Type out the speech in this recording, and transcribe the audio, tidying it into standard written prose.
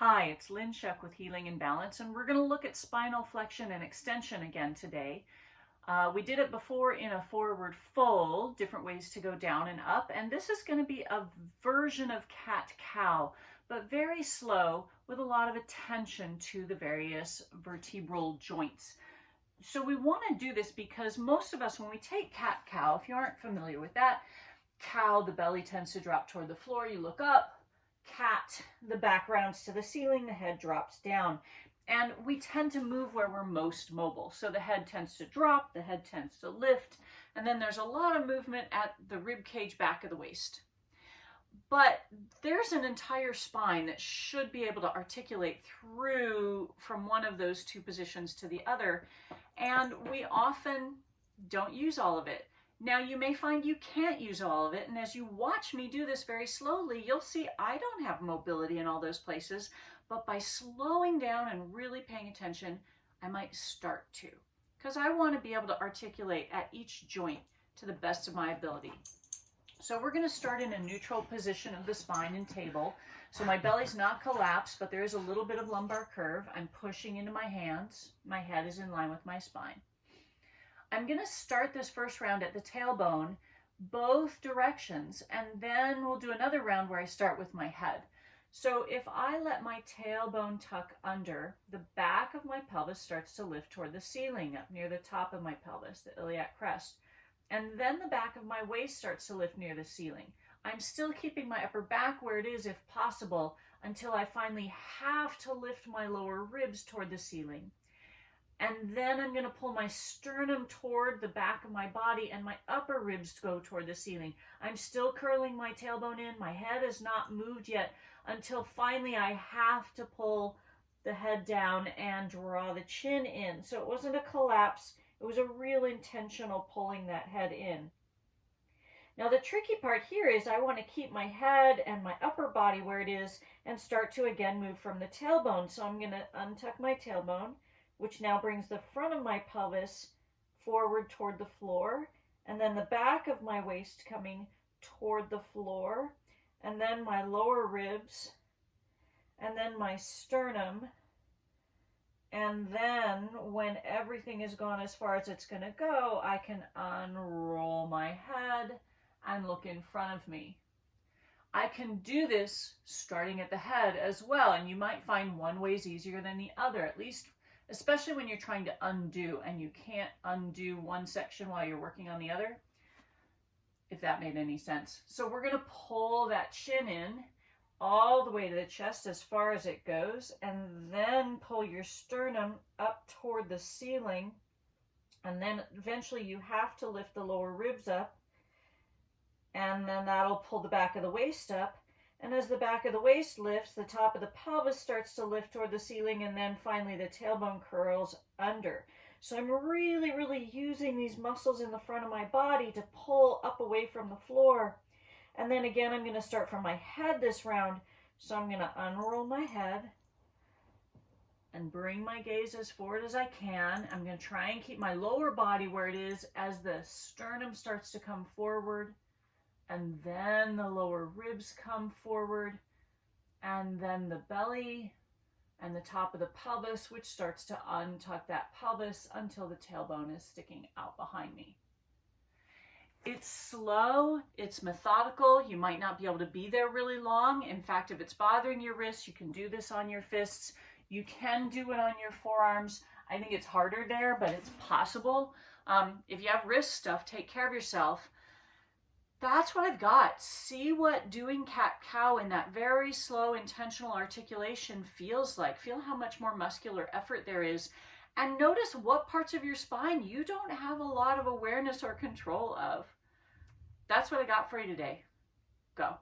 Hi, it's Lynn Shuck with Healing and Balance, and we're going to look at spinal flexion and extension again today. We did it before in a forward fold, different ways to go down and up, and this is going to be a version of cat-cow, but very slow with a lot of attention to the various vertebral joints. So we want to do this because most of us, when we take cat-cow, if you aren't familiar with that, cow, the belly tends to drop toward the floor, you look up. Cat, the back rounds to the ceiling, the head drops down. And we tend to move where we're most mobile. So the head tends to drop, the head tends to lift, and then there's a lot of movement at the rib cage back of the waist. But there's an entire spine that should be able to articulate through from one of those two positions to the other, and we often don't use all of it. Now, you may find you can't use all of it, and as you watch me do this very slowly, you'll see I don't have mobility in all those places, but by slowing down and really paying attention, I might start to, because I want to be able to articulate at each joint to the best of my ability. So we're going to start in a neutral position of the spine and table. So my belly's not collapsed, but there is a little bit of lumbar curve. I'm pushing into my hands. My head is in line with my spine. I'm going to start this first round at the tailbone, both directions, and then we'll do another round where I start with my head. So if I let my tailbone tuck under, the back of my pelvis starts to lift toward the ceiling up near the top of my pelvis, the iliac crest. And then the back of my waist starts to lift near the ceiling. I'm still keeping my upper back where it is if possible until I finally have to lift my lower ribs toward the ceiling. And then I'm going to pull my sternum toward the back of my body and my upper ribs go toward the ceiling. I'm still curling my tailbone in. My head has not moved yet until finally I have to pull the head down and draw the chin in. So it wasn't a collapse. It was a real intentional pulling that head in. Now the tricky part here is I want to keep my head and my upper body where it is and start to again move from the tailbone. So I'm going to untuck my tailbone, which now brings the front of my pelvis forward toward the floor, and then the back of my waist coming toward the floor, and then my lower ribs, and then my sternum, and then when everything is gone as far as it's going to go, I can unroll my head and look in front of me. I can do this starting at the head as well, and you might find one way is easier than the other, at least especially when you're trying to undo and you can't undo one section while you're working on the other, if that made any sense. So we're going to pull that chin in all the way to the chest as far as it goes, and then pull your sternum up toward the ceiling, and then eventually you have to lift the lower ribs up, and then that'll pull the back of the waist up. And as the back of the waist lifts, the top of the pelvis starts to lift toward the ceiling, and then finally the tailbone curls under. So I'm really using these muscles in the front of my body to pull up away from the floor. And then again, I'm going to start from my head this round. So I'm going to unroll my head and bring my gaze as forward as I can. I'm going to try and keep my lower body where it is as the sternum starts to come forward. And then the lower ribs come forward, and then the belly and the top of the pelvis, which starts to untuck that pelvis until the tailbone is sticking out behind me. It's slow, it's methodical. You might not be able to be there really long. In fact, if it's bothering your wrists, you can do this on your fists. You can do it on your forearms. I think it's harder there, but it's possible. If you have wrist stuff, take care of yourself. That's what I've got. See what doing cat-cow in that very slow, intentional articulation feels like. Feel how much more muscular effort there is. And notice what parts of your spine you don't have a lot of awareness or control of. That's what I got for you today. Go.